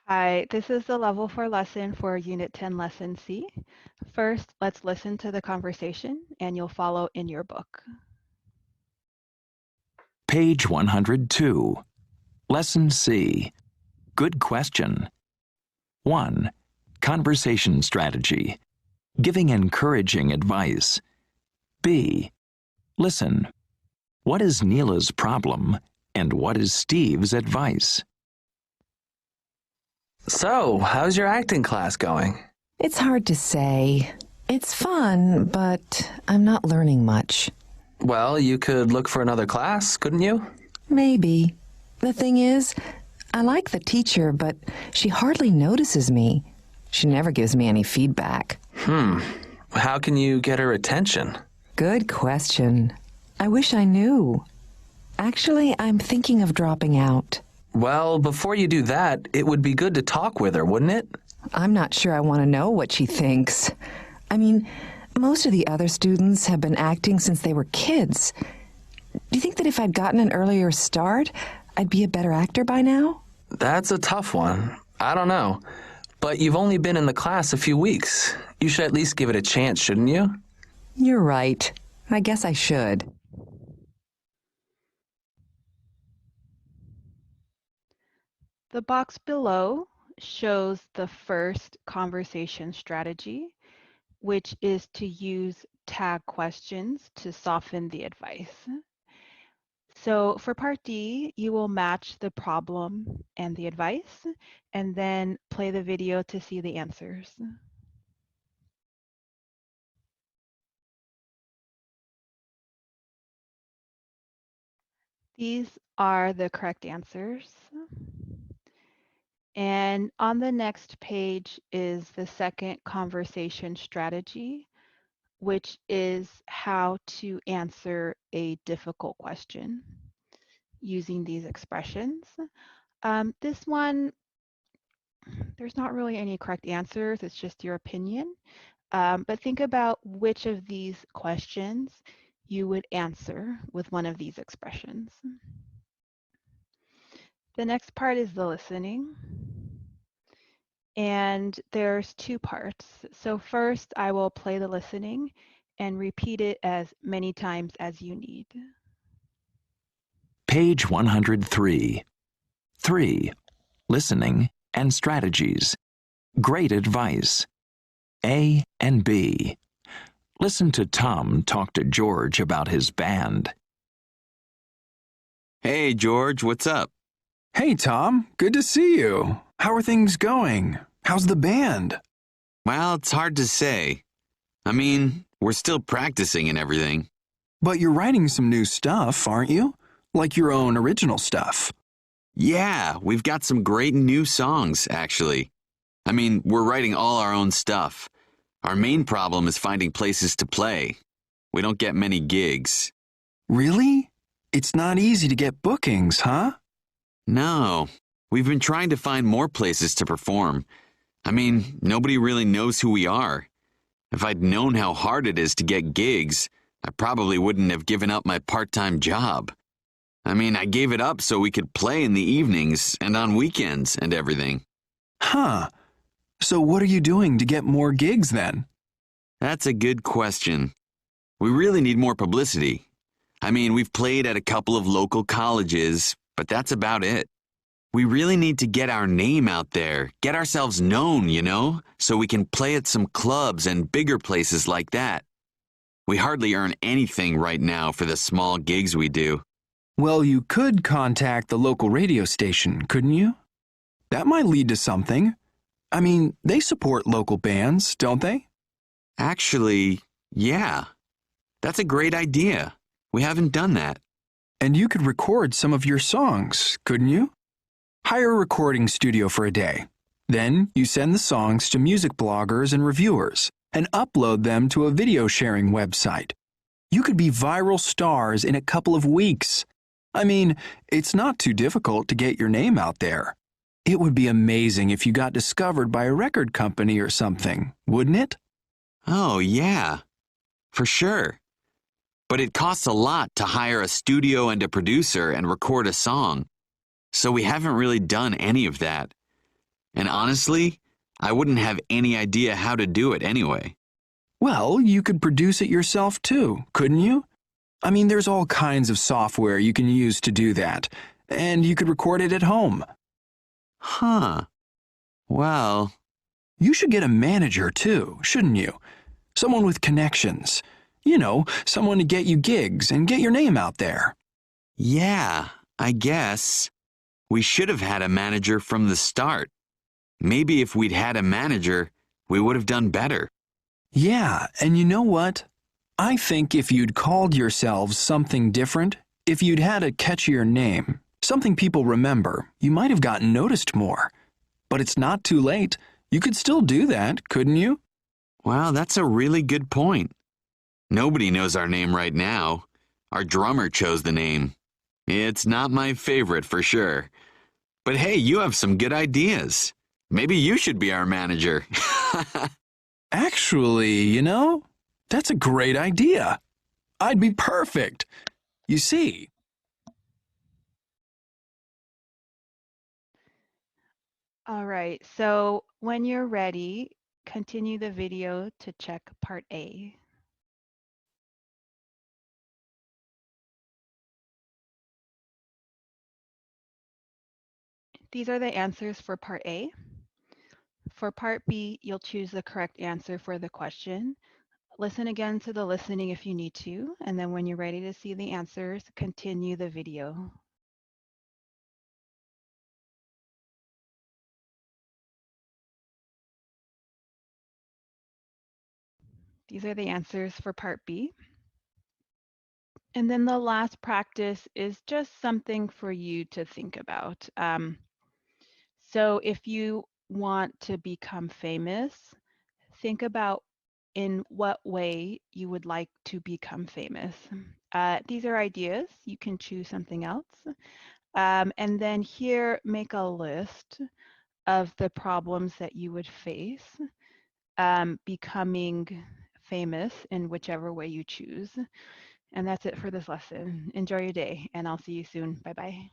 Hi, this is the Level 4 lesson for Unit 10 Lesson C. First, let's listen to the conversation and you'll follow in your book. Page 102. Lesson C. Good question. 1. Conversation strategy. Giving encouraging advice. B. Listen. What is Neela's problem and what is Steve's advice? So, how's your acting class going? It's hard to say. It's fun, but I'm not learning much. Well, you could look for another class, couldn't you? Maybe. The thing is, I like the teacher, but she hardly notices me. She never gives me any feedback. How can you get her attention? Good question. I wish I knew. Actually, I'm thinking of dropping out. Well, before you do that, it would be good to talk with her, wouldn't it? I'm not sure I want to know what she thinks. I mean, most of the other students have been acting since they were kids. Do you think that if I'd gotten an earlier start, I'd be a better actor by now? That's a tough one. I don't know. But you've only been in the class a few weeks. You should at least give it a chance, shouldn't you? You're right. I guess I should. The box below shows the first conversation strategy, which is to use tag questions to soften the advice. So for part D, you will match the problem and the advice, and then play the video to see the answers. These are the correct answers. And on the next page is the second conversation strategy, which is how to answer a difficult question using these expressions. This one, there's not really any correct answers, it's just your opinion. But think about which of these questions you would answer with one of these expressions. The next part is the listening. And there's two parts. So first, I will play the listening and repeat it as many times as you need. Page 103. 3. Listening and strategies. Great advice. A and B. Listen to Tom talk to George about his band. Hey, George, what's up? Hey, Tom. Good to see you. How are things going? How's the band? Well, it's hard to say. I mean, we're still practicing and everything. But you're writing some new stuff, aren't you? Like your own original stuff. Yeah, we've got some great new songs, actually. I mean, we're writing all our own stuff. Our main problem is finding places to play. We don't get many gigs. Really? It's not easy to get bookings, huh? No, we've been trying to find more places to perform. I mean, nobody really knows who we are. If I'd known how hard it is to get gigs, I probably wouldn't have given up my part-time job. I mean, I gave it up so we could play in the evenings and on weekends and everything. Huh. So what are you doing to get more gigs then? That's a good question. We really need more publicity. I mean, we've played at a couple of local colleges, but that's about it. We really need to get our name out there, get ourselves known, so we can play at some clubs and bigger places like that. We hardly earn anything right now for the small gigs we do. Well, you could contact the local radio station, couldn't you? That might lead to something. I mean, they support local bands, don't they? Actually, yeah. That's a great idea. We haven't done that. And you could record some of your songs, couldn't you? Hire a recording studio for a day. Then you send the songs to music bloggers and reviewers and upload them to a video sharing website. You could be viral stars in a couple of weeks. I mean, it's not too difficult to get your name out there. It would be amazing if you got discovered by a record company or something, wouldn't it? Oh, yeah. For sure. But it costs a lot to hire a studio and a producer and record a song. So we haven't really done any of that. And honestly, I wouldn't have any idea how to do it anyway. Well, you could produce it yourself too, couldn't you? I mean, there's all kinds of software you can use to do that, and you could record it at home. Huh. Well, You should get a manager too, shouldn't you? Someone with connections. You know, someone to get you gigs and get your name out there. yeah, I guess. We should have had a manager from the start. Maybe if we'd had a manager, we would have done better. Yeah, and you know what? I think if you'd called yourselves something different, if you'd had a catchier name, something people remember, you might have gotten noticed more. But it's not too late. You could still do that, couldn't you? Wow, that's a really good point. Nobody knows our name right now. Our drummer chose the name. It's not my favorite for sure. But hey, you have some good ideas. Maybe you should be our manager. Actually, you know, that's a great idea. I'd be perfect. You see, All right, so when you're ready, continue the video to check part A. These are the answers for part A. For part B, you'll choose the correct answer for the question. Listen again to the listening if you need to, and then when you're ready to see the answers, continue the video. These are the answers for part B. And then the last practice is just something for you to think about. So if you want to become famous, think about in what way you would like to become famous. These are ideas. You can choose something else. And then here, make a list of the problems that you would face becoming famous in whichever way you choose. And that's it for this lesson. Enjoy your day, and I'll see you soon. Bye-bye.